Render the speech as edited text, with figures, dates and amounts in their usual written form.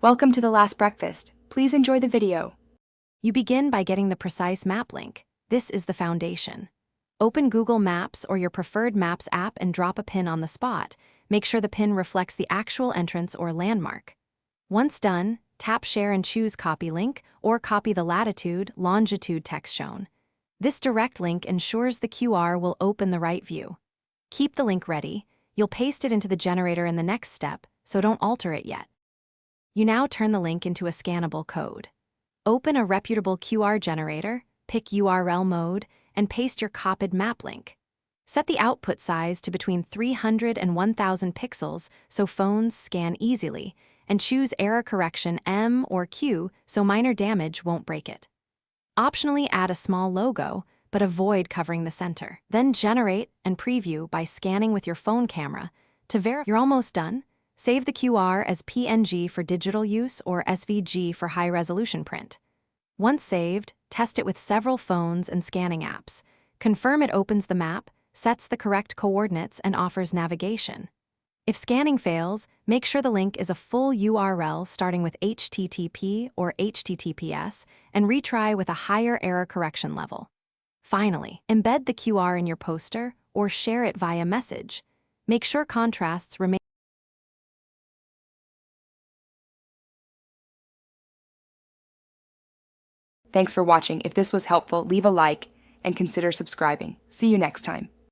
Welcome to The Last Breakfast. Please enjoy the video. You begin by getting the precise map link. This is the foundation. Open Google Maps or your preferred Maps app and drop a pin on the spot. Make sure the pin reflects the actual entrance or landmark. Once done, tap Share and choose Copy Link or copy the latitude, longitude text shown. This direct link ensures the QR will open the right view. Keep the link ready. You'll paste it into the generator in the next step, so don't alter it yet. You now turn the link into a scannable code. Open a reputable QR generator, pick URL mode, and paste your copied map link. Set the output size to between 300 and 1000 pixels so phones scan easily, and choose error correction M or Q so minor damage won't break it. Optionally add a small logo, but avoid covering the center. Then generate and preview by scanning with your phone camera. To verify you're almost done, save the QR as PNG for digital use or SVG for high-resolution print. Once saved, test it with several phones and scanning apps. Confirm it opens the map, sets the correct coordinates, and offers navigation. If scanning fails, make sure the link is a full URL starting with HTTP or HTTPS and retry with a higher error correction level. Finally, embed the QR in your poster or share it via message. Make sure contrasts remain. Thanks for watching. If this was helpful, leave a like and consider subscribing. See you next time.